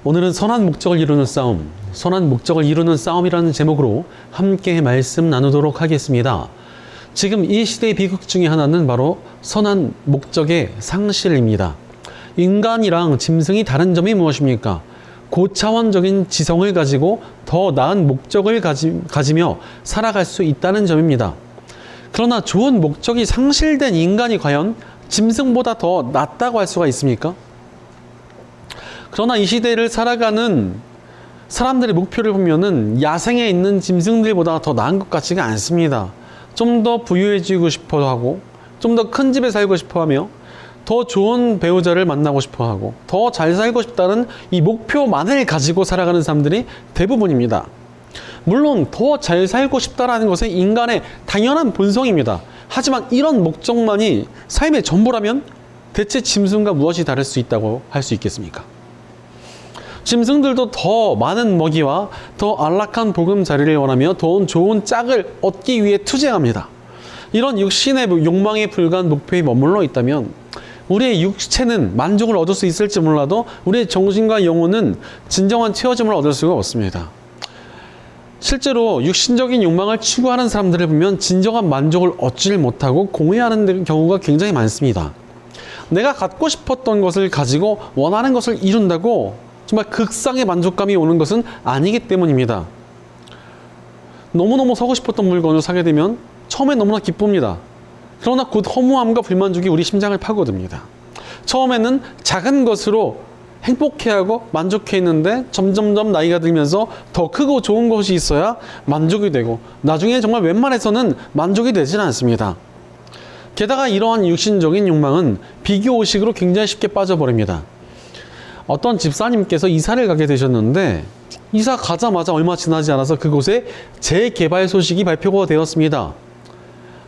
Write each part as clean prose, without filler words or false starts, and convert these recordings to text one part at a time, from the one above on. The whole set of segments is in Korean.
오늘은 선한 목적을 이루는 싸움, 선한 목적을 이루는 싸움이라는 제목으로 함께 말씀 나누도록 하겠습니다. 지금 이 시대의 비극 중에 하나는 바로 선한 목적의 상실입니다. 인간이랑 짐승이 다른 점이 무엇입니까? 고차원적인 지성을 가지고 더 나은 목적을 가지며 살아갈 수 있다는 점입니다. 그러나 좋은 목적이 상실된 인간이 과연 짐승보다 더 낫다고 할 수가 있습니까? 그러나 이 시대를 살아가는 사람들의 목표를 보면은 야생에 있는 짐승들보다 더 나은 것 같지가 않습니다. 좀 더 부유해지고 싶어 하고, 좀 더 큰 집에 살고 싶어 하며, 더 좋은 배우자를 만나고 싶어 하고, 더 잘 살고 싶다는 이 목표만을 가지고 살아가는 사람들이 대부분입니다. 물론 더 잘 살고 싶다라는 것은 인간의 당연한 본성입니다. 하지만 이런 목적만이 삶의 전부라면 대체 짐승과 무엇이 다를 수 있다고 할 수 있겠습니까? 짐승들도 더 많은 먹이와 더 안락한 보금자리를 원하며 더 좋은 짝을 얻기 위해 투쟁합니다. 이런 육신의 욕망에 불과한 목표에 머물러 있다면 우리의 육체는 만족을 얻을 수 있을지 몰라도 우리의 정신과 영혼은 진정한 채워짐을 얻을 수가 없습니다. 실제로 육신적인 욕망을 추구하는 사람들을 보면 진정한 만족을 얻지를 못하고 공회하는 경우가 굉장히 많습니다. 내가 갖고 싶었던 것을 가지고 원하는 것을 이룬다고 정말 극상의 만족감이 오는 것은 아니기 때문입니다. 너무너무 사고 싶었던 물건을 사게 되면 처음엔 너무나 기쁩니다. 그러나 곧 허무함과 불만족이 우리 심장을 파고듭니다. 처음에는 작은 것으로 행복해하고 만족해했는데 점점점 나이가 들면서 더 크고 좋은 것이 있어야 만족이 되고 나중에 정말 웬만해서는 만족이 되지는 않습니다. 게다가 이러한 육신적인 욕망은 비교의식으로 굉장히 쉽게 빠져버립니다. 어떤 집사님께서 이사를 가게 되셨는데 이사 가자마자 얼마 지나지 않아서 그곳에 재개발 소식이 발표가 되었습니다.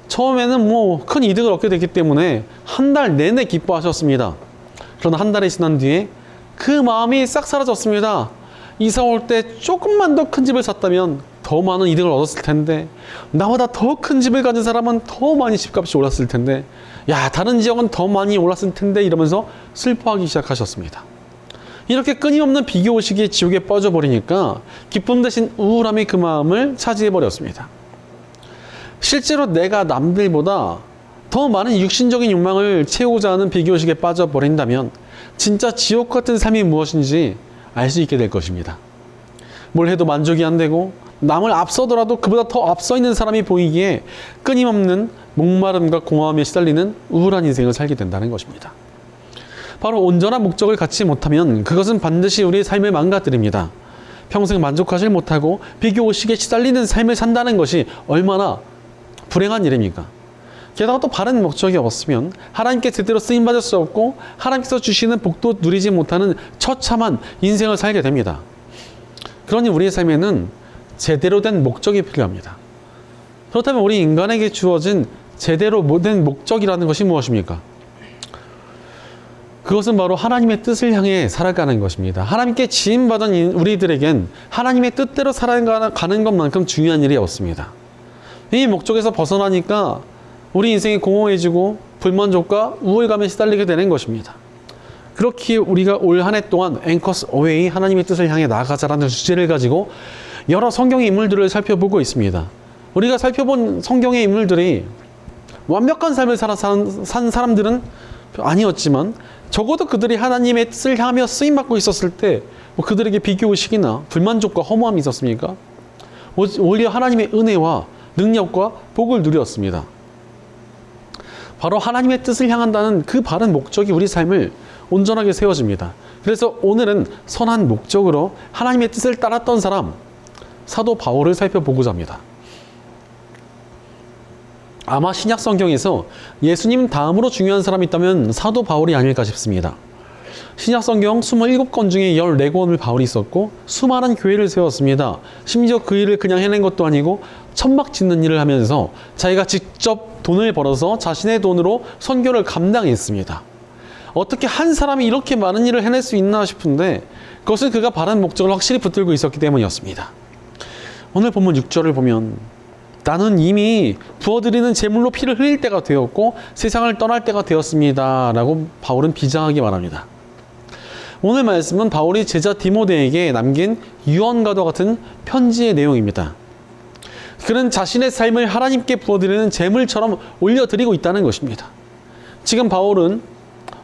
처음에는 큰 이득을 얻게 됐기 때문에 한 달 내내 기뻐하셨습니다. 그러나 한 달이 지난 뒤에 그 마음이 싹 사라졌습니다. 이사 올 때 조금만 더 큰 집을 샀다면 더 많은 이득을 얻었을 텐데, 나보다 더 큰 집을 가진 사람은 더 많이 집값이 올랐을 텐데, 다른 지역은 더 많이 올랐을 텐데 이러면서 슬퍼하기 시작하셨습니다. 이렇게 끊임없는 비교의식의 지옥에 빠져버리니까 기쁨 대신 우울함이 그 마음을 차지해버렸습니다. 실제로 내가 남들보다 더 많은 육신적인 욕망을 채우고자 하는 비교의식에 빠져버린다면 진짜 지옥 같은 삶이 무엇인지 알 수 있게 될 것입니다. 뭘 해도 만족이 안 되고 남을 앞서더라도 그보다 더 앞서 있는 사람이 보이기에 끊임없는 목마름과 공허함에 시달리는 우울한 인생을 살게 된다는 것입니다. 바로 온전한 목적을 갖지 못하면 그것은 반드시 우리의 삶을 망가뜨립니다. 평생 만족하지 못하고 비교의식에 시달리는 삶을 산다는 것이 얼마나 불행한 일입니까? 게다가 또 바른 목적이 없으면 하나님께 제대로 쓰임받을 수 없고 하나님께서 주시는 복도 누리지 못하는 처참한 인생을 살게 됩니다. 그러니 우리의 삶에는 제대로 된 목적이 필요합니다. 그렇다면 우리 인간에게 주어진 제대로 된 목적이라는 것이 무엇입니까? 그것은 바로 하나님의 뜻을 향해 살아가는 것입니다. 하나님께 지음받은 우리들에겐 하나님의 뜻대로 살아가는 것만큼 중요한 일이 없습니다. 이 목적에서 벗어나니까 우리 인생이 공허해지고 불만족과 우울감에 시달리게 되는 것입니다. 그렇기에 우리가 올 한 해 동안 Anchors Away 하나님의 뜻을 향해 나아가자라는 주제를 가지고 여러 성경의 인물들을 살펴보고 있습니다. 우리가 살펴본 성경의 인물들이 완벽한 삶을 산 사람들은 아니었지만 적어도 그들이 하나님의 뜻을 향하며 쓰임받고 있었을 때 그들에게 비교의식이나 불만족과 허무함이 있었습니까? 오히려 하나님의 은혜와 능력과 복을 누렸습니다. 바로 하나님의 뜻을 향한다는 그 바른 목적이 우리 삶을 온전하게 세워집니다. 그래서 오늘은 선한 목적으로 하나님의 뜻을 따랐던 사람, 사도 바울을 살펴보고자 합니다. 아마 신약 성경에서 예수님 다음으로 중요한 사람이 있다면 사도 바울이 아닐까 싶습니다. 신약 성경 27권 중에 14권을 바울이 썼고 수많은 교회를 세웠습니다. 심지어 그 일을 그냥 해낸 것도 아니고 천막 짓는 일을 하면서 자기가 직접 돈을 벌어서 자신의 돈으로 선교를 감당했습니다. 어떻게 한 사람이 이렇게 많은 일을 해낼 수 있나 싶은데 그것은 그가 바른 목적을 확실히 붙들고 있었기 때문이었습니다. 오늘 본문 6절을 보면 나는 이미 부어드리는 제물로 피를 흘릴 때가 되었고 세상을 떠날 때가 되었습니다 라고 바울은 비장하게 말합니다. 오늘 말씀은 바울이 제자 디모데에게 남긴 유언과도 같은 편지의 내용입니다. 그는 자신의 삶을 하나님께 부어드리는 제물처럼 올려드리고 있다는 것입니다. 지금 바울은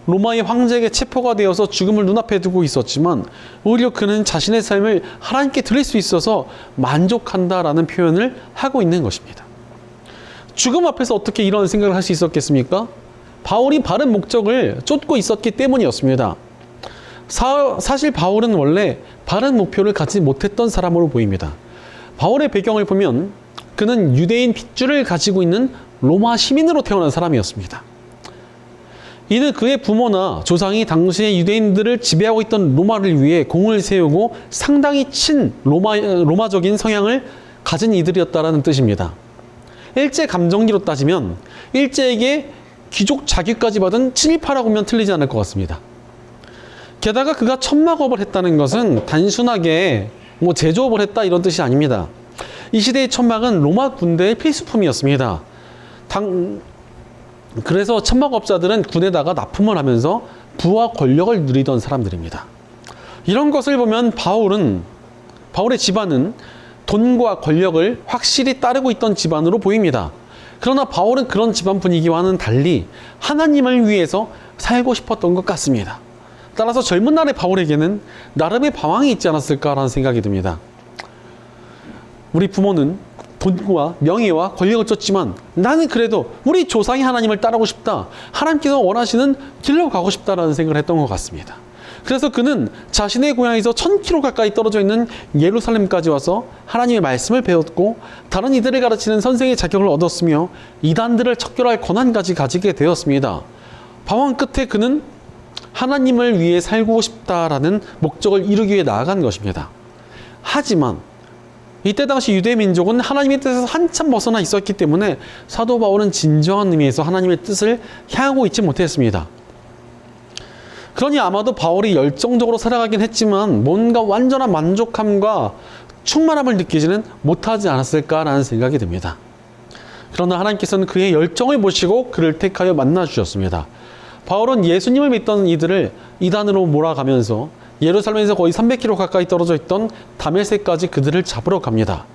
로마의 황제에게 체포가 되어서 죽음을 눈앞에 두고 있었지만 오히려 그는 자신의 삶을 하나님께 드릴 수 있어서 만족한다라는 표현을 하고 있는 것입니다. 죽음 앞에서 어떻게 이런 생각을 할 수 있었겠습니까? 바울이 바른 목적을 쫓고 있었기 때문이었습니다. 사실 바울은 원래 바른 목표를 갖지 못했던 사람으로 보입니다. 바울의 배경을 보면 그는 유대인 핏줄을 가지고 있는 로마 시민으로 태어난 사람이었습니다. 이는 그의 부모나 조상이 당시의 유대인들을 지배하고 있던 로마를 위해 공을 세우고 상당히 친 로마적인 성향을 가진 이들이었다는 뜻입니다. 일제 감정기로 따지면 일제에게 귀족 자격까지 받은 친일파라고 하면 틀리지 않을 것 같습니다. 게다가 그가 천막업을 했다는 것은 단순하게 제조업을 했다 이런 뜻이 아닙니다. 이 시대의 천막은 로마 군대의 필수품이었습니다. 그래서 천막업자들은 군에다가 납품을 하면서 부와 권력을 누리던 사람들입니다. 이런 것을 보면 바울의 집안은 돈과 권력을 확실히 따르고 있던 집안으로 보입니다. 그러나 바울은 그런 집안 분위기와는 달리 하나님을 위해서 살고 싶었던 것 같습니다. 따라서 젊은 날의 바울에게는 나름의 방황이 있지 않았을까라는 생각이 듭니다. 우리 부모는 돈과 명예와 권력을 쫓지만 나는 그래도 우리 조상이 하나님을 따르고 싶다. 하나님께서 원하시는 길로 가고 싶다라는 생각을 했던 것 같습니다. 그래서 그는 자신의 고향에서 1000km 가까이 떨어져 있는 예루살렘까지 와서 하나님의 말씀을 배웠고 다른 이들을 가르치는 선생의 자격을 얻었으며 이단들을 척결할 권한까지 가지게 되었습니다. 방황 끝에 그는 하나님을 위해 살고 싶다라는 목적을 이루기 위해 나아간 것입니다. 하지만 이때 당시 유대 민족은 하나님의 뜻에서 한참 벗어나 있었기 때문에 사도 바울은 진정한 의미에서 하나님의 뜻을 향하고 있지 못했습니다. 그러니 아마도 바울이 열정적으로 살아가긴 했지만 뭔가 완전한 만족함과 충만함을 느끼지는 못하지 않았을까라는 생각이 듭니다. 그러나 하나님께서는 그의 열정을 보시고 그를 택하여 만나주셨습니다. 바울은 예수님을 믿던 이들을 이단으로 몰아가면서 예루살렘에서 거의 300km 가까이 떨어져 있던 다메섹까지 그들을 잡으러 갑니다.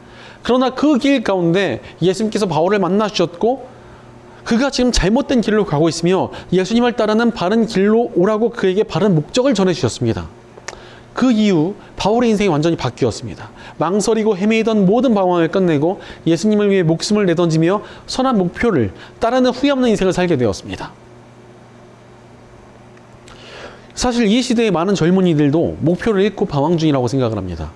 그러나 그 길 가운데 예수님께서 바울을 만나주셨고 그가 지금 잘못된 길로 가고 있으며 예수님을 따르는 바른 길로 오라고 그에게 바른 목적을 전해주셨습니다. 그 이후 바울의 인생이 완전히 바뀌었습니다. 망설이고 헤매이던 모든 방황을 끝내고 예수님을 위해 목숨을 내던지며 선한 목표를 따르는 후회 없는 인생을 살게 되었습니다. 사실 이 시대의 많은 젊은이들도 목표를 잃고 방황 중이라고 생각을 합니다.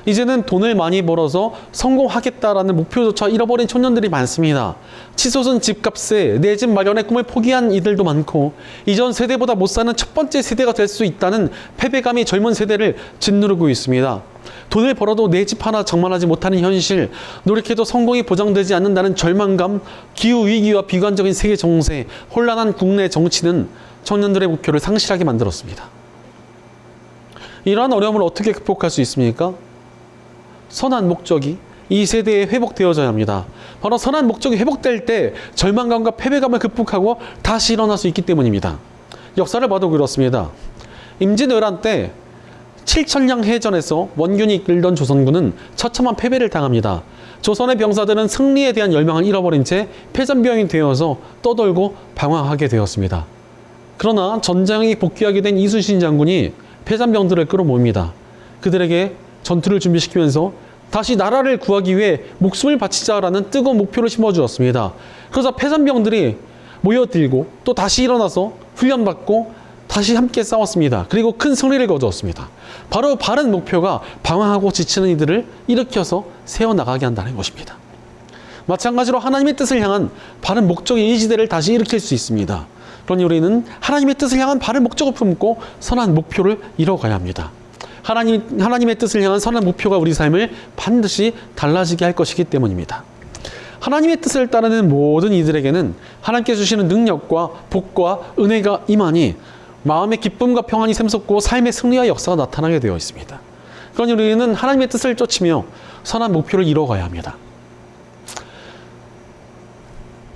이제는 돈을 많이 벌어서 성공하겠다라는 목표조차 잃어버린 청년들이 많습니다. 치솟은 집값에 내 집 마련의 꿈을 포기한 이들도 많고 이전 세대보다 못 사는 첫 번째 세대가 될 수 있다는 패배감이 젊은 세대를 짓누르고 있습니다. 돈을 벌어도 내 집 하나 장만하지 못하는 현실, 노력해도 성공이 보장되지 않는다는 절망감, 기후위기와 비관적인 세계 정세, 혼란한 국내 정치는 청년들의 목표를 상실하게 만들었습니다. 이러한 어려움을 어떻게 극복할 수 있습니까? 선한 목적이 이 세대에 회복되어져야 합니다. 바로 선한 목적이 회복될 때 절망감과 패배감을 극복하고 다시 일어날 수 있기 때문입니다. 역사를 봐도 그렇습니다. 임진왜란 때 7천량 해전에서 원균이 이끌던 조선군은 처참한 패배를 당합니다. 조선의 병사들은 승리에 대한 열망을 잃어버린 채 패전병이 되어서 떠돌고 방황하게 되었습니다. 그러나 전장에 복귀하게 된 이순신 장군이 패잔병들을 끌어모읍니다. 그들에게 전투를 준비시키면서 다시 나라를 구하기 위해 목숨을 바치자라는 뜨거운 목표를 심어주었습니다. 그래서 패잔병들이 모여들고 또 다시 일어나서 훈련받고 다시 함께 싸웠습니다. 그리고 큰 승리를 거두었습니다. 바로 바른 목표가 방황하고 지치는 이들을 일으켜서 세워나가게 한다는 것입니다. 마찬가지로 하나님의 뜻을 향한 바른 목적의 이 시대를 다시 일으킬 수 있습니다. 그러니 우리는 하나님의 뜻을 향한 바른 목적을 품고 선한 목표를 이뤄가야 합니다. 하나님의 뜻을 향한 선한 목표가 우리 삶을 반드시 달라지게 할 것이기 때문입니다. 하나님의 뜻을 따르는 모든 이들에게는 하나님께 주시는 능력과 복과 은혜가 임하니 마음의 기쁨과 평안이 샘솟고 삶의 승리와 역사가 나타나게 되어 있습니다. 그러니 우리는 하나님의 뜻을 쫓으며 선한 목표를 이뤄가야 합니다.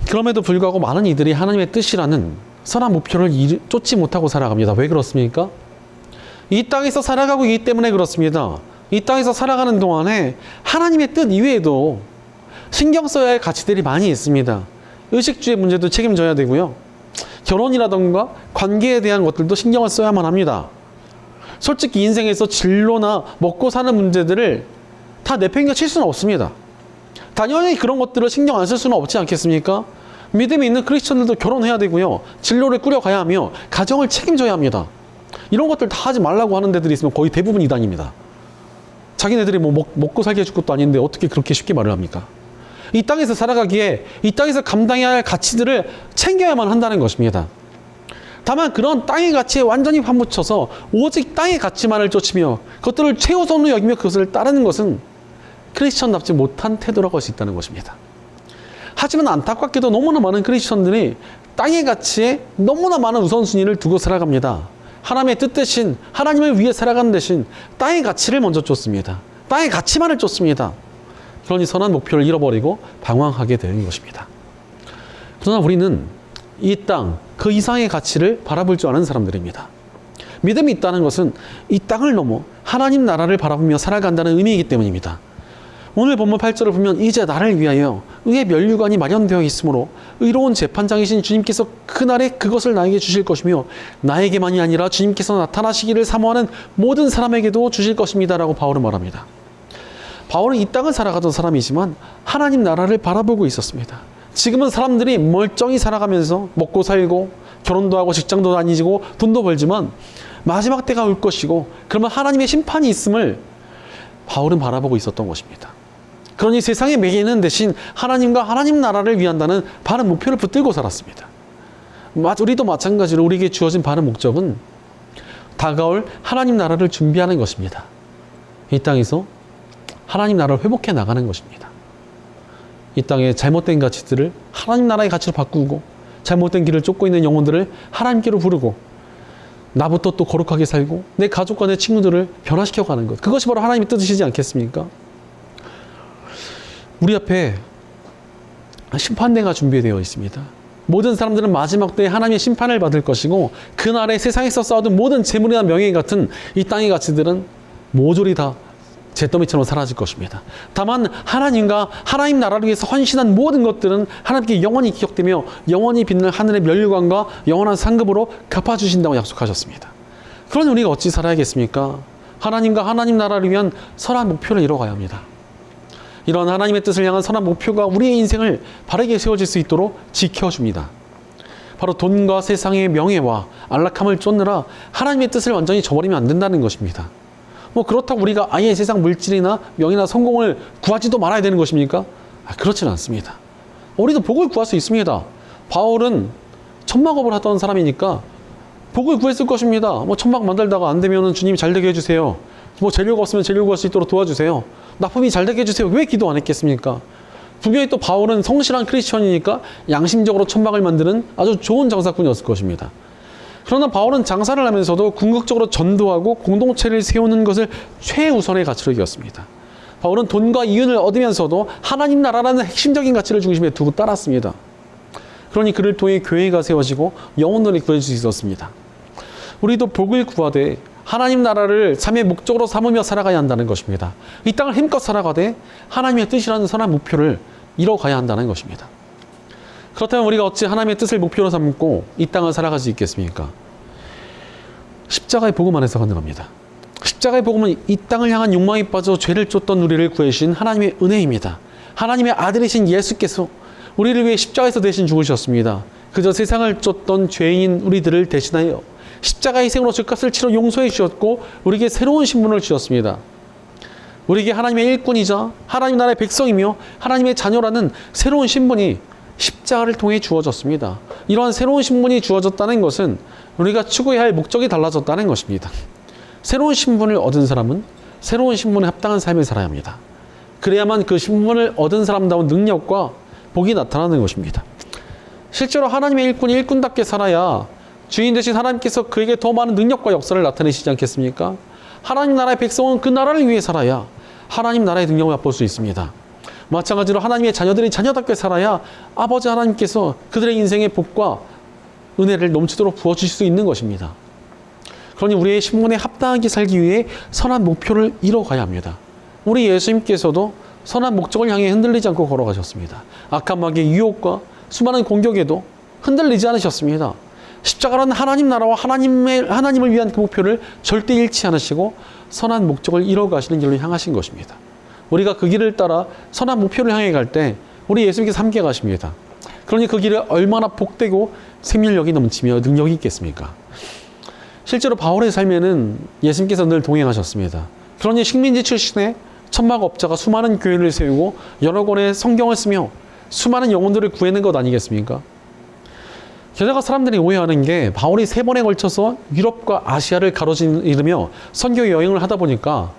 그럼에도 불구하고 많은 이들이 하나님의 뜻이라는 선한 목표를 쫓지 못하고 살아갑니다. 왜 그렇습니까? 이 땅에서 살아가고 있기 때문에 그렇습니다. 이 땅에서 살아가는 동안에 하나님의 뜻 이외에도 신경 써야 할 가치들이 많이 있습니다. 의식주의 문제도 책임져야 되고요. 결혼이라던가 관계에 대한 것들도 신경을 써야만 합니다. 솔직히 인생에서 진로나 먹고 사는 문제들을 다 내팽개칠 수는 없습니다. 당연히 그런 것들을 신경 안 쓸 수는 없지 않겠습니까? 믿음이 있는 크리스천들도 결혼해야 되고요. 진로를 꾸려가야 하며 가정을 책임져야 합니다. 이런 것들 다 하지 말라고 하는 데들이 있으면 거의 대부분 이단입니다. 자기네들이 뭐 먹고 살게 해줄 것도 아닌데 어떻게 그렇게 쉽게 말을 합니까? 이 땅에서 살아가기에 이 땅에서 감당해야 할 가치들을 챙겨야만 한다는 것입니다. 다만 그런 땅의 가치에 완전히 파묻혀서 오직 땅의 가치만을 쫓으며 그것들을 최우선으로 여기며 그것을 따르는 것은 크리스천답지 못한 태도라고 할 수 있다는 것입니다. 하지만 안타깝게도 너무나 많은 크리스천들이 땅의 가치에 너무나 많은 우선순위를 두고 살아갑니다. 하나님의 뜻 대신 하나님을 위해 살아가는 대신 땅의 가치를 먼저 쫓습니다. 땅의 가치만을 쫓습니다. 그러니 선한 목표를 잃어버리고 방황하게 되는 것입니다. 그러나 우리는 이 땅, 그 이상의 가치를 바라볼 줄 아는 사람들입니다. 믿음이 있다는 것은 이 땅을 넘어 하나님 나라를 바라보며 살아간다는 의미이기 때문입니다. 오늘 본문 8절을 보면 이제 나를 위하여 의의 면류관이 마련되어 있으므로 의로운 재판장이신 주님께서 그날에 그것을 나에게 주실 것이며 나에게만이 아니라 주님께서 나타나시기를 사모하는 모든 사람에게도 주실 것입니다 라고 바울은 말합니다. 바울은 이 땅을 살아가던 사람이지만 하나님 나라를 바라보고 있었습니다. 지금은 사람들이 멀쩡히 살아가면서 먹고 살고 결혼도 하고 직장도 다니고 돈도 벌지만 마지막 때가 올 것이고 그러면 하나님의 심판이 있음을 바울은 바라보고 있었던 것입니다. 그러니 세상의 매개는 대신 하나님과 하나님 나라를 위한다는 바른 목표를 붙들고 살았습니다. 우리도 마찬가지로 우리에게 주어진 바른 목적은 다가올 하나님 나라를 준비하는 것입니다. 이 땅에서 하나님 나라를 회복해 나가는 것입니다. 이 땅의 잘못된 가치들을 하나님 나라의 가치로 바꾸고 잘못된 길을 쫓고 있는 영혼들을 하나님께로 부르고 나부터 또 거룩하게 살고 내 가족과 내 친구들을 변화시켜가는 것, 그것이 바로 하나님의 뜻이시지 않겠습니까? 우리 앞에 심판대가 준비되어 있습니다. 모든 사람들은 마지막 때에 하나님의 심판을 받을 것이고 그날에 세상에서 쌓아둔 모든 재물이나 명예 같은 이 땅의 가치들은 모조리 다 잿더미처럼 사라질 것입니다. 다만 하나님과 하나님 나라를 위해서 헌신한 모든 것들은 하나님께 영원히 기억되며 영원히 빛날 하늘의 면류관과 영원한 상급으로 갚아주신다고 약속하셨습니다. 그러니 우리가 어찌 살아야겠습니까? 하나님과 하나님 나라를 위한 선한 목표를 이뤄가야 합니다. 이런 하나님의 뜻을 향한 선한 목표가 우리의 인생을 바르게 세워질 수 있도록 지켜줍니다. 바로 돈과 세상의 명예와 안락함을 쫓느라 하나님의 뜻을 완전히 저버리면 안 된다는 것입니다. 그렇다고 우리가 아예 세상 물질이나 명예나 성공을 구하지도 말아야 되는 것입니까? 그렇지는 않습니다. 우리도 복을 구할 수 있습니다. 바울은 천막업을 하던 사람이니까 복을 구했을 것입니다. 천막 만들다가 안 되면 주님이 잘 되게 해주세요. 재료가 없으면 재료 구할 수 있도록 도와주세요. 납품이 잘 되게 해주세요. 왜 기도 안 했겠습니까? 분명히 또 바울은 성실한 크리스천이니까 양심적으로 천막을 만드는 아주 좋은 장사꾼이었을 것입니다. 그러나 바울은 장사를 하면서도 궁극적으로 전도하고 공동체를 세우는 것을 최우선의 가치로 여겼습니다. 바울은 돈과 이윤을 얻으면서도 하나님 나라라는 핵심적인 가치를 중심에 두고 따랐습니다. 그러니 그를 통해 교회가 세워지고 영혼들이 구해질 수 있었습니다. 우리도 복을 구하되 하나님 나라를 삶의 목적으로 삼으며 살아가야 한다는 것입니다. 이 땅을 힘껏 살아가되 하나님의 뜻이라는 선한 목표를 이뤄가야 한다는 것입니다. 그렇다면 우리가 어찌 하나님의 뜻을 목표로 삼고 이 땅을 살아갈 수 있겠습니까? 십자가의 복음 안에서 가능합니다. 십자가의 복음은 이 땅을 향한 욕망에 빠져 죄를 쫓던 우리를 구해주신 하나님의 은혜입니다. 하나님의 아들이신 예수께서 우리를 위해 십자가에서 대신 죽으셨습니다. 그저 세상을 쫓던 죄인인 우리들을 대신하여 십자가의 희생으로 죄값을 치러 용서해 주셨고 우리에게 새로운 신분을 주셨습니다. 우리에게 하나님의 일꾼이자 하나님 나라의 백성이며 하나님의 자녀라는 새로운 신분이 십자가를 통해 주어졌습니다. 이러한 새로운 신분이 주어졌다는 것은 우리가 추구해야 할 목적이 달라졌다는 것입니다. 새로운 신분을 얻은 사람은 새로운 신분에 합당한 삶을 살아야 합니다. 그래야만 그 신분을 얻은 사람다운 능력과 복이 나타나는 것입니다. 실제로 하나님의 일꾼이 일꾼답게 살아야 주인 되신 하나님께서 그에게 더 많은 능력과 역사를 나타내시지 않겠습니까? 하나님 나라의 백성은 그 나라를 위해 살아야 하나님 나라의 능력을 맛볼 수 있습니다. 마찬가지로 하나님의 자녀들이 자녀답게 살아야 아버지 하나님께서 그들의 인생의 복과 은혜를 넘치도록 부어주실 수 있는 것입니다. 그러니 우리의 신분에 합당하게 살기 위해 선한 목표를 이뤄가야 합니다. 우리 예수님께서도 선한 목적을 향해 흔들리지 않고 걸어가셨습니다. 악한 마귀의 유혹과 수많은 공격에도 흔들리지 않으셨습니다. 십자가라는 하나님 나라와 하나님을 위한 그 목표를 절대 잃지 않으시고 선한 목적을 이뤄가시는 길로 향하신 것입니다. 우리가 그 길을 따라 선한 목표를 향해 갈 때 우리 예수님께서 함께 가십니다. 그러니 그 길이 얼마나 복되고 생명력이 넘치며 능력이 있겠습니까? 실제로 바울의 삶에는 예수님께서 늘 동행하셨습니다. 그러니 식민지 출신의 천막업자가 수많은 교회를 세우고 여러 권의 성경을 쓰며 수많은 영혼들을 구해낸 것 아니겠습니까? 게다가 사람들이 오해하는 게 바울이 3번에 걸쳐서 유럽과 아시아를 가로지르며 선교 여행을 하다 보니까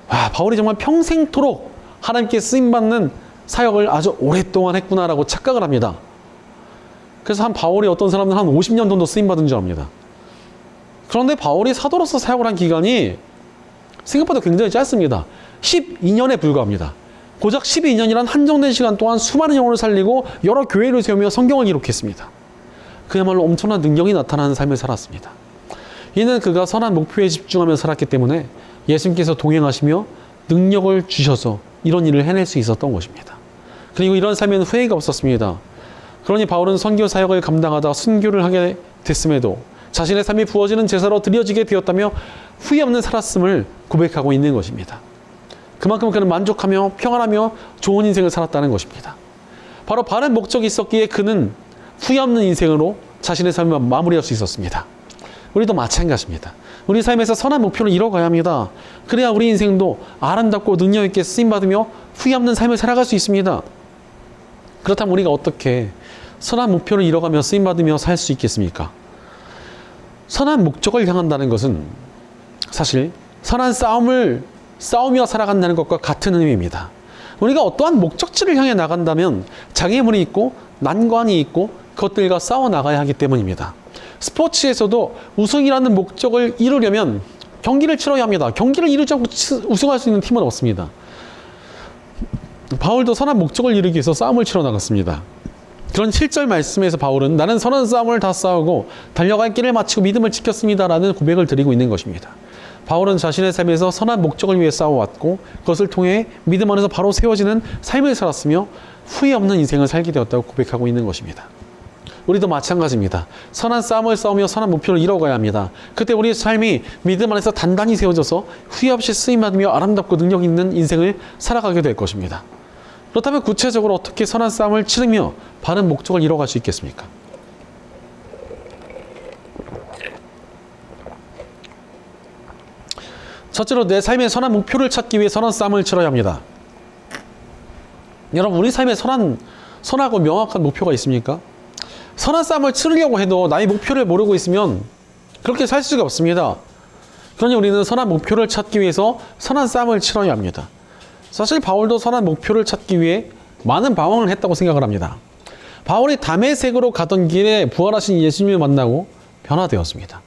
바울이 정말 평생토록 하나님께 쓰임받는 사역을 아주 오랫동안 했구나라고 착각을 합니다. 그래서 바울이 어떤 사람들은 한 50년 정도 쓰임받은 줄 압니다. 그런데 바울이 사도로서 사역을 한 기간이 생각보다 굉장히 짧습니다. 12년에 불과합니다. 고작 12년이란 한정된 시간 동안 수많은 영혼을 살리고 여러 교회를 세우며 성경을 기록했습니다. 그야말로 엄청난 능력이 나타나는 삶을 살았습니다. 이는 그가 선한 목표에 집중하며 살았기 때문에 예수님께서 동행하시며 능력을 주셔서 이런 일을 해낼 수 있었던 것입니다. 그리고 이런 삶에는 후회가 없었습니다. 그러니 바울은 선교 사역을 감당하다 순교를 하게 됐음에도 자신의 삶이 부어지는 제사로 드려지게 되었다며 후회 없는 살았음을 고백하고 있는 것입니다. 그만큼 그는 만족하며 평안하며 좋은 인생을 살았다는 것입니다. 바로 바른 목적이 있었기에 그는 후회 없는 인생으로 자신의 삶을 마무리할 수 있었습니다. 우리도 마찬가지입니다. 우리 삶에서 선한 목표를 이뤄가야 합니다. 그래야 우리 인생도 아름답고 능력 있게 쓰임받으며 후회 없는 삶을 살아갈 수 있습니다. 그렇다면 우리가 어떻게 선한 목표를 이뤄가며 쓰임받으며 살 수 있겠습니까? 선한 목적을 향한다는 것은 사실 선한 싸움을 싸우며 살아간다는 것과 같은 의미입니다. 우리가 어떠한 목적지를 향해 나간다면 장애물이 있고 난관이 있고 그것들과 싸워 나가야 하기 때문입니다. 스포츠에서도 우승이라는 목적을 이루려면 경기를 치러야 합니다. 경기를 이루지 않고 우승할 수 있는 팀은 없습니다. 바울도 선한 목적을 이루기 위해서 싸움을 치러 나갔습니다. 그런 7절 말씀에서 바울은 나는 선한 싸움을 다 싸우고 달려갈 길을 마치고 믿음을 지켰습니다 라는 고백을 드리고 있는 것입니다. 바울은 자신의 삶에서 선한 목적을 위해 싸워왔고 그것을 통해 믿음 안에서 바로 세워지는 삶을 살았으며 후회 없는 인생을 살게 되었다고 고백하고 있는 것입니다. 우리도 마찬가지입니다. 선한 싸움을 싸우며 선한 목표를 이뤄가야 합니다. 그때 우리의 삶이 믿음 안에서 단단히 세워져서 후회 없이 쓰임받으며 아름답고 능력 있는 인생을 살아가게 될 것입니다. 그렇다면 구체적으로 어떻게 선한 싸움을 치르며 바른 목적을 이뤄갈 수 있겠습니까? 첫째로 내 삶의 선한 목표를 찾기 위해 선한 싸움을 치러야 합니다. 여러분, 우리 삶에 선하고 명확한 목표가 있습니까? 선한 싸움을 치르려고 해도 나의 목표를 모르고 있으면 그렇게 살 수가 없습니다. 그러니 우리는 선한 목표를 찾기 위해서 선한 싸움을 치러야 합니다. 사실 바울도 선한 목표를 찾기 위해 많은 방황을 했다고 생각을 합니다. 바울이 다메섹으로 가던 길에 부활하신 예수님을 만나고 변화되었습니다.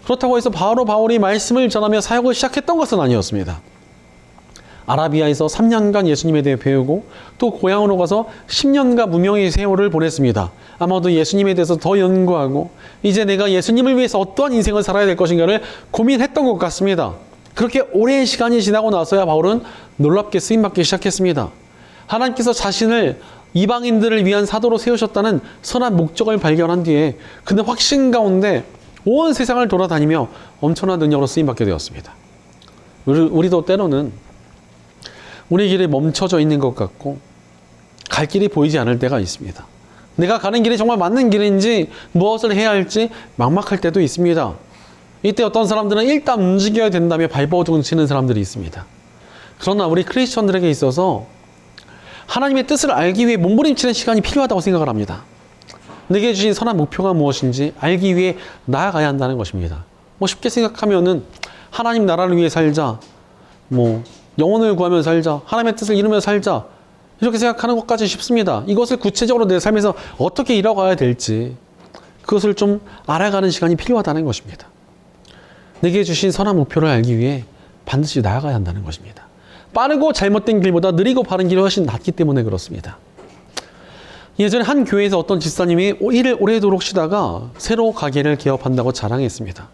그렇다고 해서 바로 바울이 말씀을 전하며 사역을 시작했던 것은 아니었습니다. 아라비아에서 3년간 예수님에 대해 배우고 또 고향으로 가서 10년간 무명의 세월을 보냈습니다. 아마도 예수님에 대해서 더 연구하고 이제 내가 예수님을 위해서 어떠한 인생을 살아야 될 것인가를 고민했던 것 같습니다. 그렇게 오랜 시간이 지나고 나서야 바울은 놀랍게 쓰임받기 시작했습니다. 하나님께서 자신을 이방인들을 위한 사도로 세우셨다는 선한 목적을 발견한 뒤에 그는 확신 가운데 온 세상을 돌아다니며 엄청난 능력으로 쓰임받게 되었습니다. 우리도 때로는 우리 길이 멈춰져 있는 것 같고 갈 길이 보이지 않을 때가 있습니다. 내가 가는 길이 정말 맞는 길인지 무엇을 해야 할지 막막할 때도 있습니다. 이때 어떤 사람들은 일단 움직여야 된다며 발버둥 치는 사람들이 있습니다. 그러나 우리 크리스천들에게 있어서 하나님의 뜻을 알기 위해 몸부림치는 시간이 필요하다고 생각을 합니다. 내게 주신 선한 목표가 무엇인지 알기 위해 나아가야 한다는 것입니다. 쉽게 생각하면은 하나님 나라를 위해 살자, 영혼을 구하며 살자, 하나님의 뜻을 이루며 살자, 이렇게 생각하는 것까지 쉽습니다. 이것을 구체적으로 내 삶에서 어떻게 이뤄가야 될지 그것을 좀 알아가는 시간이 필요하다는 것입니다. 내게 주신 선한 목표를 알기 위해 반드시 나아가야 한다는 것입니다. 빠르고 잘못된 길보다 느리고 바른 길이 훨씬 낫기 때문에 그렇습니다. 예전에 한 교회에서 어떤 집사님이 일을 오래도록 쉬다가 새로 가게를 개업한다고 자랑했습니다.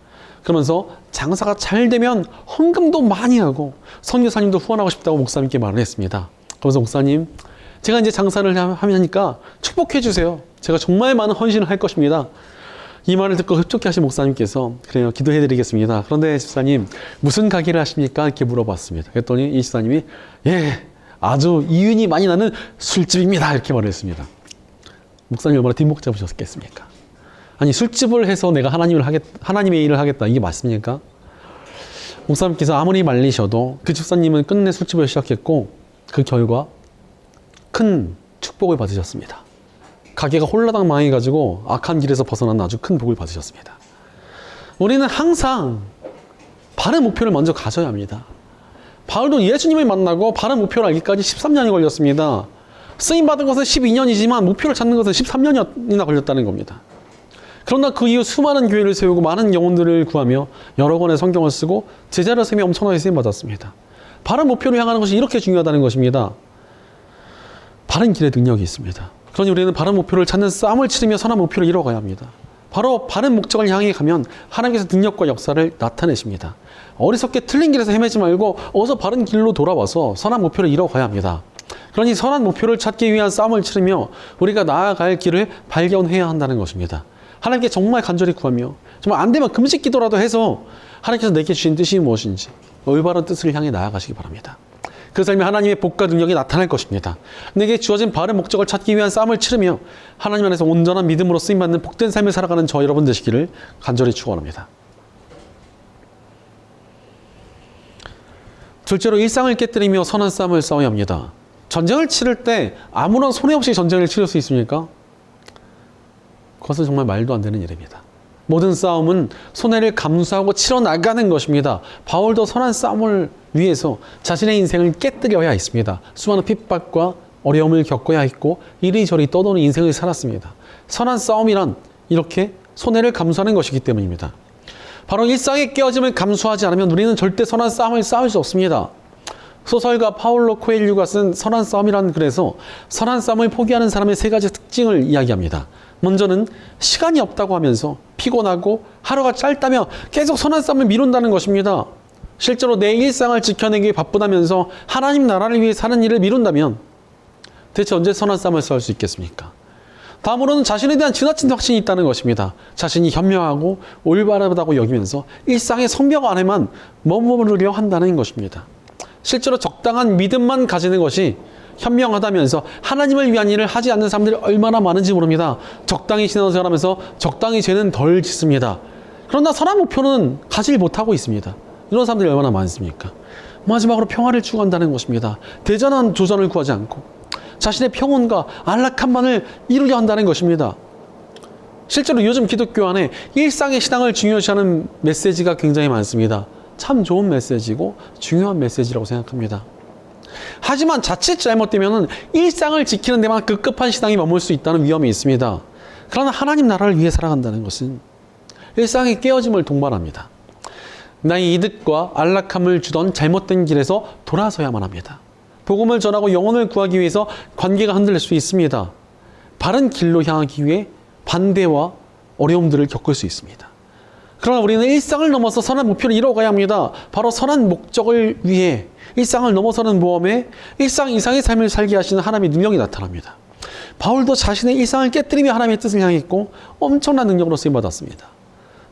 그러면서 장사가 잘 되면 헌금도 많이 하고 선교사님도 후원하고 싶다고 목사님께 말을 했습니다. 그래서 목사님, 제가 이제 장사를 하니까 축복해 주세요. 제가 정말 많은 헌신을 할 것입니다. 이 말을 듣고 흡족해 하신 목사님께서 그래요, 기도해 드리겠습니다. 그런데 집사님, 무슨 가게를 하십니까? 이렇게 물어봤습니다. 그랬더니 이 집사님이 예, 아주 이윤이 많이 나는 술집입니다. 이렇게 말했습니다. 목사님 얼마나 뒷목 잡으셨겠습니까? 아니, 술집을 해서 내가 하나님의 일을 하겠다. 이게 맞습니까? 목사님께서 아무리 말리셔도 그 집사님은 끝내 술집을 시작했고 그 결과 큰 축복을 받으셨습니다. 가게가 홀라당 망해가지고 악한 길에서 벗어난 아주 큰 복을 받으셨습니다. 우리는 항상 바른 목표를 먼저 가져야 합니다. 바울도 예수님을 만나고 바른 목표를 알기까지 13년이 걸렸습니다. 쓰임받은 것은 12년이지만 목표를 찾는 것은 13년이나 걸렸다는 겁니다. 그러나 그 이후 수많은 교회를 세우고 많은 영혼들을 구하며 여러 권의 성경을 쓰고 제자를 세우며 엄청나게 쓰임받았습니다. 바른 목표를 향하는 것이 이렇게 중요하다는 것입니다. 바른 길에 능력이 있습니다. 그러니 우리는 바른 목표를 찾는 싸움을 치르며 선한 목표를 이뤄가야 합니다. 바로 바른 목적을 향해 가면 하나님께서 능력과 역사를 나타내십니다. 어리석게 틀린 길에서 헤매지 말고 어서 바른 길로 돌아와서 선한 목표를 이뤄가야 합니다. 그러니 선한 목표를 찾기 위한 싸움을 치르며 우리가 나아갈 길을 발견해야 한다는 것입니다. 하나님께 정말 간절히 구하며 정말 안 되면 금식 기도라도 해서 하나님께서 내게 주신 뜻이 무엇인지 올바른 뜻을 향해 나아가시기 바랍니다. 그 삶에 하나님의 복과 능력이 나타날 것입니다. 내게 주어진 바른 목적을 찾기 위한 싸움을 치르며 하나님 안에서 온전한 믿음으로 쓰임받는 복된 삶을 살아가는 저 여러분 되시기를 간절히 축원합니다. 둘째로 일상을 깨뜨리며 선한 싸움을 싸워야 합니다. 전쟁을 치를 때 아무런 손해 없이 전쟁을 치를 수 있습니까? 그것은 정말 말도 안 되는 일입니다. 모든 싸움은 손해를 감수하고 치러 나가는 것입니다. 바울도 선한 싸움을 위해서 자신의 인생을 깨뜨려야 했습니다. 수많은 핍박과 어려움을 겪어야 했고 이리저리 떠도는 인생을 살았습니다. 선한 싸움이란 이렇게 손해를 감수하는 것이기 때문입니다. 바로 일상의 깨어짐을 감수하지 않으면 우리는 절대 선한 싸움을 싸울 수 없습니다. 소설가 파울로 코엘류가 쓴 선한 싸움이라는 글에서 선한 싸움을 포기하는 사람의 세 가지 특징을 이야기합니다. 먼저는 시간이 없다고 하면서 피곤하고 하루가 짧다며 계속 선한 싸움을 미룬다는 것입니다. 실제로 내 일상을 지켜내기 바쁘다면서 하나님 나라를 위해 사는 일을 미룬다면 대체 언제 선한 싸움을 싸울 수 있겠습니까? 다음으로는 자신에 대한 지나친 확신이 있다는 것입니다. 자신이 현명하고 올바르다고 여기면서 일상의 성벽 안에만 머무르려 한다는 것입니다. 실제로 적당한 믿음만 가지는 것이 현명하다면서 하나님을 위한 일을 하지 않는 사람들이 얼마나 많은지 모릅니다. 적당히 신앙생활하면서 적당히 죄는 덜 짓습니다. 그러나 선한 목표는 가지 못하고 있습니다. 이런 사람들이 얼마나 많습니까? 마지막으로 평화를 추구한다는 것입니다. 대전한 조전을 구하지 않고 자신의 평온과 안락함만을 이루려 한다는 것입니다. 실제로 요즘 기독교 안에 일상의 신앙을 중요시하는 메시지가 굉장히 많습니다. 참 좋은 메시지고 중요한 메시지라고 생각합니다. 하지만 자칫 잘못되면 일상을 지키는 데만 급급한 신앙이 머물 수 있다는 위험이 있습니다. 그러나 하나님 나라를 위해 살아간다는 것은 일상의 깨어짐을 동반합니다. 나의 이득과 안락함을 주던 잘못된 길에서 돌아서야만 합니다. 복음을 전하고 영혼을 구하기 위해서 관계가 흔들릴 수 있습니다. 바른 길로 향하기 위해 반대와 어려움들을 겪을 수 있습니다. 그러나 우리는 일상을 넘어서 선한 목표를 이뤄가야 합니다. 바로 선한 목적을 위해 일상을 넘어서는 모험에 일상 이상의 삶을 살게 하시는 하나님의 능력이 나타납니다. 바울도 자신의 일상을 깨뜨리며 하나님의 뜻을 향했고 엄청난 능력으로 쓰임받았습니다.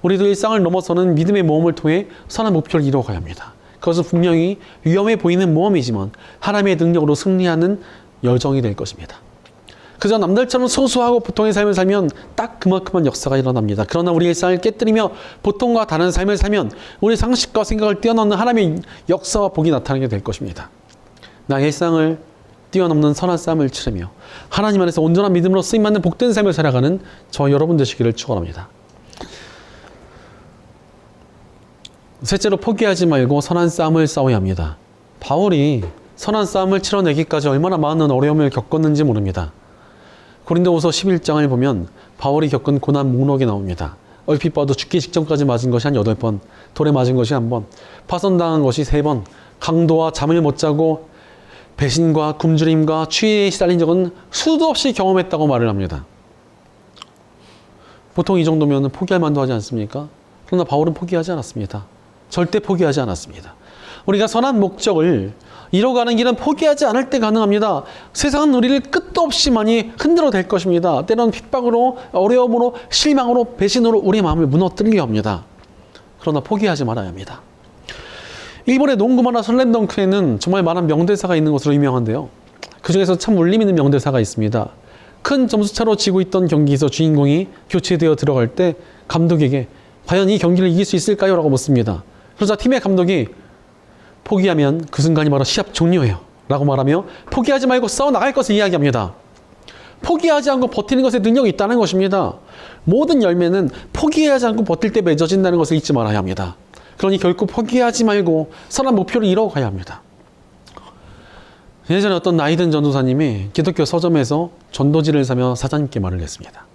우리도 일상을 넘어서는 믿음의 모험을 통해 선한 목표를 이뤄가야 합니다. 그것은 분명히 위험해 보이는 모험이지만 하나님의 능력으로 승리하는 여정이 될 것입니다. 그저 남들처럼 소소하고 보통의 삶을 살면 딱 그만큼만 역사가 일어납니다. 그러나 우리 일상을 깨뜨리며 보통과 다른 삶을 살면 우리 상식과 생각을 뛰어넘는 하나님의 역사와 복이 나타나게 될 것입니다. 나의 일상을 뛰어넘는 선한 싸움을 치르며 하나님 안에서 온전한 믿음으로 쓰임받는 복된 삶을 살아가는 저 여러분 되시기를 축원합니다. 셋째로 포기하지 말고 선한 싸움을 싸워야 합니다. 바울이 선한 싸움을 치러내기까지 얼마나 많은 어려움을 겪었는지 모릅니다. 고린도후서 11장을 보면 바울이 겪은 고난 목록이 나옵니다. 얼핏 봐도 죽기 직전까지 맞은 것이 한 8번, 돌에 맞은 것이 1번, 파손당한 것이 3번, 강도와 잠을 못 자고 배신과 굶주림과 추위에 시달린 적은 수도 없이 경험했다고 말을 합니다. 보통 이 정도면 포기할 만도 하지 않습니까? 그러나 바울은 포기하지 않았습니다. 절대 포기하지 않았습니다. 우리가 선한 목적을 이뤄가는 길은 포기하지 않을 때 가능합니다. 세상은 우리를 끝도 없이 많이 흔들어 댈 것입니다. 때로는 핍박으로, 어려움으로, 실망으로, 배신으로 우리의 마음을 무너뜨리려 합니다. 그러나 포기하지 말아야 합니다. 일본의 농구 만화 슬램덩크에는 정말 많은 명대사가 있는 것으로 유명한데요. 그 중에서 참 울림 있는 명대사가 있습니다. 큰 점수차로 지고 있던 경기에서 주인공이 교체되어 들어갈 때 감독에게 과연 이 경기를 이길 수 있을까요? 라고 묻습니다. 그러자 팀의 감독이 포기하면 그 순간이 바로 시합 종료예요. 라고 말하며 포기하지 말고 싸워나갈 것을 이야기합니다. 포기하지 않고 버티는 것에 능력이 있다는 것입니다. 모든 열매는 포기하지 않고 버틸 때 맺어진다는 것을 잊지 말아야 합니다. 그러니 결코 포기하지 말고 선한 목표를 이뤄가야 합니다. 예전에 어떤 나이든 전도사님이 기독교 서점에서 전도지를 사며 사장님께 말을 했습니다.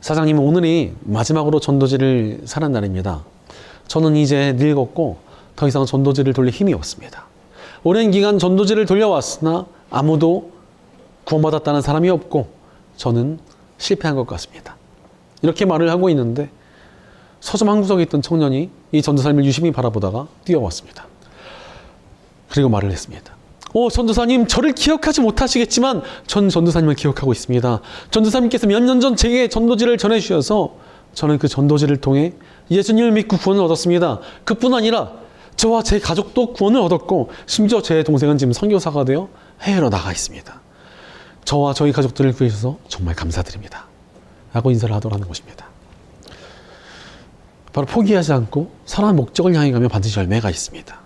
사장님은 오늘이 마지막으로 전도지를 사는 날입니다. 저는 이제 늙었고 더 이상 전도지를 돌릴 힘이 없습니다. 오랜 기간 전도지를 돌려왔으나 아무도 구원받았다는 사람이 없고 저는 실패한 것 같습니다. 이렇게 말을 하고 있는데 서점 한 구석에 있던 청년이 이 전도사님을 유심히 바라보다가 뛰어왔습니다. 그리고 말을 했습니다. 전도사님, 저를 기억하지 못하시겠지만 전 전도사님을 기억하고 있습니다. 전도사님께서 몇 년 전 제게 전도지를 전해주셔서 저는 그 전도지를 통해 예수님을 믿고 구원을 얻었습니다. 그뿐 아니라 저와 제 가족도 구원을 얻었고 심지어 제 동생은 지금 선교사가 되어 해외로 나가 있습니다. 저와 저희 가족들을 구해주셔서 정말 감사드립니다. 라고 인사를 하더라는 것입니다. 바로 포기하지 않고 선한 목적을 향해 가면 반드시 열매가 있습니다.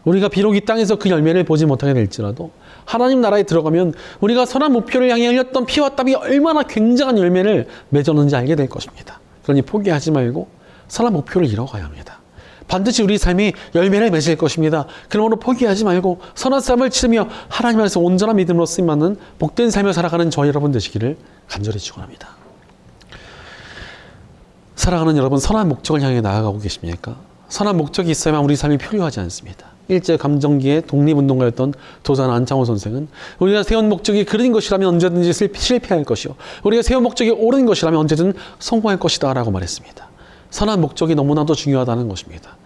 우리가 비록 이 땅에서 그 열매를 보지 못하게 될지라도 하나님 나라에 들어가면 우리가 선한 목표를 향해 흘렸던 피와 땀이 얼마나 굉장한 열매를 맺었는지 알게 될 것입니다. 그러니 포기하지 말고 선한 목표를 이뤄가야 합니다. 반드시 우리 삶이 열매를 맺을 것입니다. 그러므로 포기하지 말고 선한 삶을 치르며 하나님 안에서 온전한 믿음으로 쓰임받는 복된 삶을 살아가는 저희 여러분 되시기를 간절히 축원합니다. 사랑하는 여러분, 선한 목적을 향해 나아가고 계십니까? 선한 목적이 있어야만 우리 삶이 표류하지 않습니다. 일제감정기의 독립운동가였던 도산 안창호 선생은 우리가 세운 목적이 그린 것이라면 언제든지 실패할 것이요 우리가 세운 목적이 옳은 것이라면 언제든 성공할 것이다 라고 말했습니다. 선한 목적이 너무나도 중요하다는 것입니다.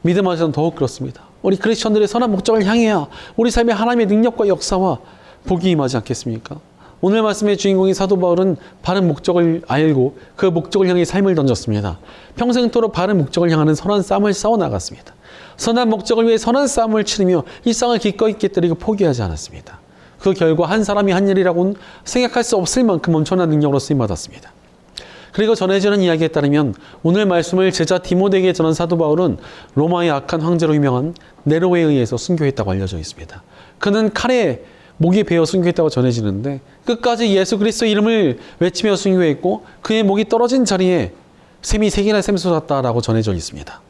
믿음 안에서는 더욱 그렇습니다. 우리 크리스천들의 선한 목적을 향해야 우리 삶에 하나님의 능력과 역사와 복이 임하지 않겠습니까? 오늘 말씀의 주인공인 사도 바울은 바른 목적을 알고 그 목적을 향해 삶을 던졌습니다. 평생토록 바른 목적을 향하는 선한 싸움을 싸워나갔습니다. 선한 목적을 위해 선한 싸움을 치르며 일상을 기꺼이 깨뜨리고 포기하지 않았습니다. 그 결과 한 사람이 한 일이라고는 생각할 수 없을 만큼 엄청난 능력으로 쓰임받았습니다. 그리고 전해지는 이야기에 따르면 오늘 말씀을 제자 디모데에게 전한 사도 바울은 로마의 악한 황제로 유명한 네로에 의해서 순교했다고 알려져 있습니다. 그는 칼에 목이 베어 순교했다고 전해지는데 끝까지 예수 그리스도의 이름을 외치며 순교했고 그의 목이 떨어진 자리에 샘이 3개나 샘솟았다라고 전해져 있습니다.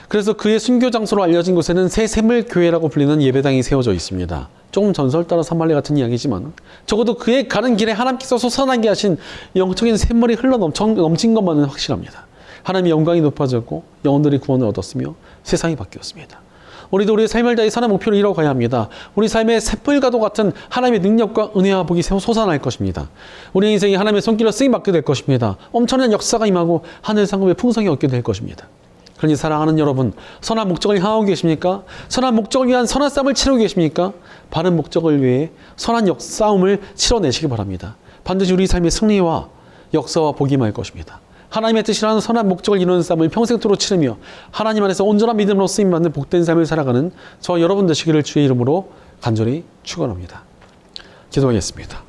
그래서 그의 순교 장소로 알려진 곳에는 새 샘물교회라고 불리는 예배당이 세워져 있습니다. 조금 전설 따라 산말리 같은 이야기지만 적어도 그의 가는 길에 하나님께서 솟아나게 하신 영적인 샘물이 넘친 것만은 확실합니다. 하나님의 영광이 높아졌고 영혼들이 구원을 얻었으며 세상이 바뀌었습니다. 우리도 우리의 삶을 다해 선한 목표를 이뤄가야 합니다. 우리 삶의 샘물과도 같은 하나님의 능력과 은혜와 복이 솟아날 것입니다. 우리 인생이 하나님의 손길로 쓰임받게 될 것입니다. 엄청난 역사가 임하고 하늘 상급의 풍성이 얻게 될 것입니다. 그러니 사랑하는 여러분, 선한 목적을 향하고 계십니까? 선한 목적을 위한 선한 싸움을 치르고 계십니까? 바른 목적을 위해 선한 싸움을 치러내시기 바랍니다. 반드시 우리 삶의 승리와 역사와 복이 임할 것입니다. 하나님의 뜻이라는 선한 목적을 이루는 싸움을 평생토록 치르며 하나님 안에서 온전한 믿음으로 쓰임받는 복된 삶을 살아가는 저 여러분 되시기를 주의 이름으로 간절히 축원합니다. 기도하겠습니다.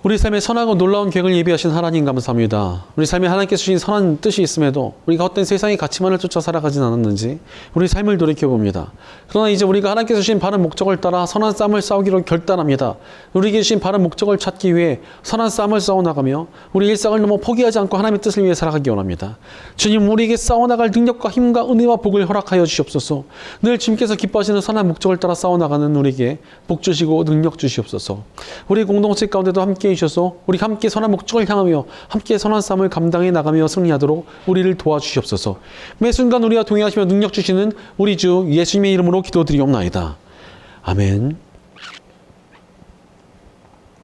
우리 삶에 선하고 놀라운 계획을 예비하신 하나님 감사합니다. 우리 삶에 하나님께서 주신 선한 뜻이 있음에도 우리가 헛된 세상의 가치만을 쫓아 살아가진 않았는지 우리 삶을 돌이켜봅니다. 그러나 이제 우리가 하나님께서 주신 바른 목적을 따라 선한 싸움을 싸우기로 결단합니다. 우리에게 주신 바른 목적을 찾기 위해 선한 싸움을 싸워나가며 우리 일상을 너무 포기하지 않고 하나님의 뜻을 위해 살아가기 원합니다. 주님, 우리에게 싸워나갈 능력과 힘과 은혜와 복을 허락하여 주시옵소서. 늘 주님께서 기뻐하시는 선한 목적을 따라 싸워나가는 우리에게 복 주시고 능력 주시옵소서. 우리 공동체 가운데도 함께 주셔서 우리 함께 선한 목적을 향하며 함께 선한 싸움을 감당해 나가며 승리하도록 우리를 도와주시옵소서. 매 순간 우리와 동행하시며 능력 주시는 우리 주 예수님의 이름으로 기도드리옵나이다. 아멘.